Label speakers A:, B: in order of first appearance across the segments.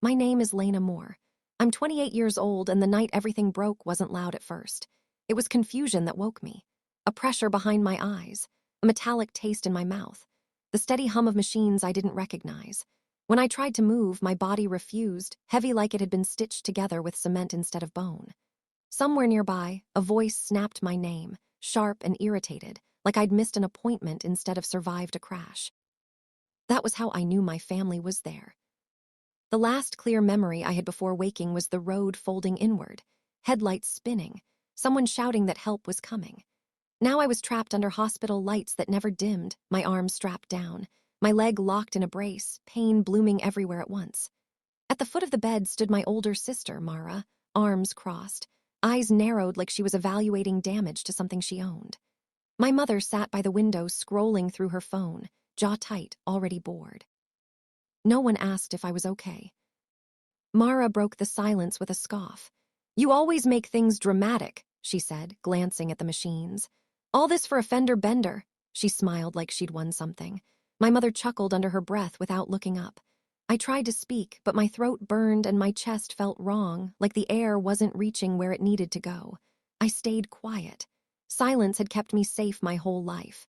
A: My name is Lena Moore. I'm 28 years old, and the night everything broke wasn't loud at first. It was confusion that woke me. A pressure behind my eyes, a metallic taste in my mouth, the steady hum of machines I didn't recognize. When I tried to move, my body refused, heavy like it had been stitched together with cement instead of bone. Somewhere nearby, a voice snapped my name, sharp and irritated, like I'd missed an appointment instead of survived a crash. That was how I knew my family was there. The last clear memory I had before waking was the road folding inward, headlights spinning, someone shouting that help was coming. Now I was trapped under hospital lights that never dimmed, my arms strapped down, my leg locked in a brace, pain blooming everywhere at once. At the foot of the bed stood my older sister, Mara, arms crossed, eyes narrowed like she was evaluating damage to something she owned. My mother sat by the window scrolling through her phone, jaw tight, already bored. No one asked if I was okay. Mara broke the silence with a scoff. "You always make things dramatic," she said, glancing at the machines. "All this for a fender bender." She smiled like she'd won something. My mother chuckled under her breath without looking up. I tried to speak, but my throat burned and my chest felt wrong, like the air wasn't reaching where it needed to go. I stayed quiet. Silence had kept me safe my whole life.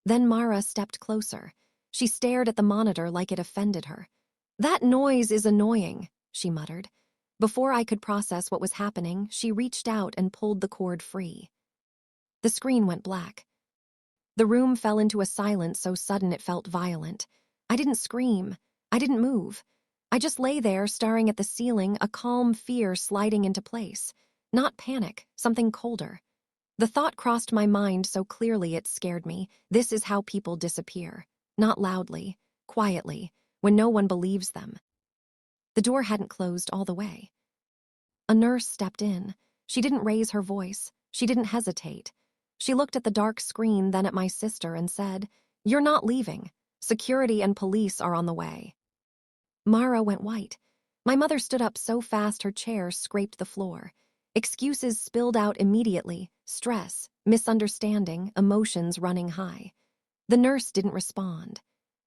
A: Then Mara stepped closer. She stared at the monitor like it offended her. "That noise is annoying," she muttered. Before I could process what was happening, she reached out and pulled the cord free. The screen went black. The room fell into a silence so sudden it felt violent. I didn't scream. I didn't move. I just lay there staring at the ceiling, a calm fear sliding into place. Not panic, something colder. The thought crossed my mind so clearly it scared me. This is how people disappear. Not loudly, quietly, when no one believes them. The door hadn't closed all the way. A nurse stepped in. She didn't raise her voice. She didn't hesitate. She looked at the dark screen, then at my sister, and said, "You're not leaving. Security and police are on the way." Mara went white. My mother stood up so fast her chair scraped the floor. Excuses spilled out immediately, stress, misunderstanding, emotions running high. The nurse didn't respond.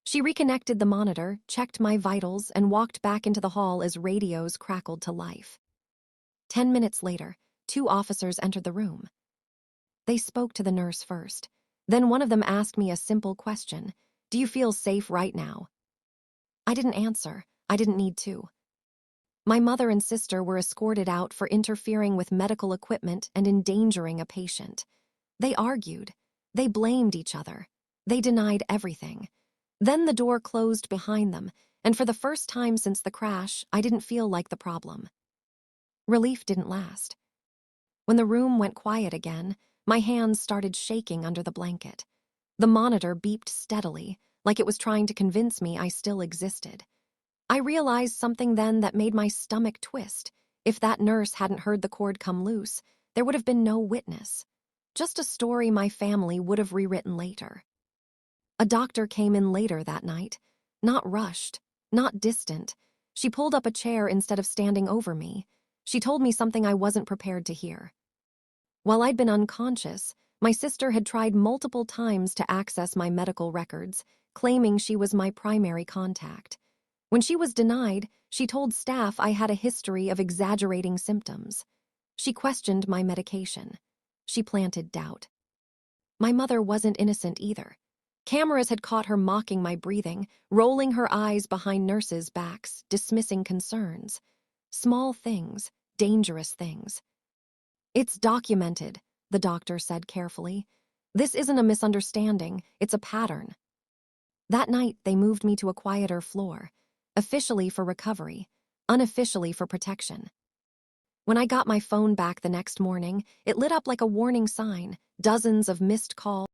A: She reconnected the monitor, checked my vitals, and walked back into the hall as radios crackled to life. 10 minutes later, 2 officers entered the room. They spoke to the nurse first. Then one of them asked me a simple question. "Do you feel safe right now?" I didn't answer. I didn't need to. My mother and sister were escorted out for interfering with medical equipment and endangering a patient. They argued. They blamed each other. They denied everything. Then the door closed behind them, and for the first time since the crash, I didn't feel like the problem. Relief didn't last. When the room went quiet again, my hands started shaking under the blanket. The monitor beeped steadily, like it was trying to convince me I still existed. I realized something then that made my stomach twist. If that nurse hadn't heard the cord come loose, there would have been no witness. Just a story my family would have rewritten later. A doctor came in later that night. Not rushed, not distant. She pulled up a chair instead of standing over me. She told me something I wasn't prepared to hear. While I'd been unconscious, my sister had tried multiple times to access my medical records, claiming she was my primary contact. When she was denied, she told staff I had a history of exaggerating symptoms. She questioned my medication. She planted doubt. My mother wasn't innocent either. Cameras had caught her mocking my breathing, rolling her eyes behind nurses' backs, dismissing concerns. Small things, dangerous things. "It's documented," the doctor said carefully. "This isn't a misunderstanding, it's a pattern." That night, they moved me to a quieter floor, officially for recovery, unofficially for protection. When I got my phone back the next morning, it lit up like a warning sign, dozens of missed calls.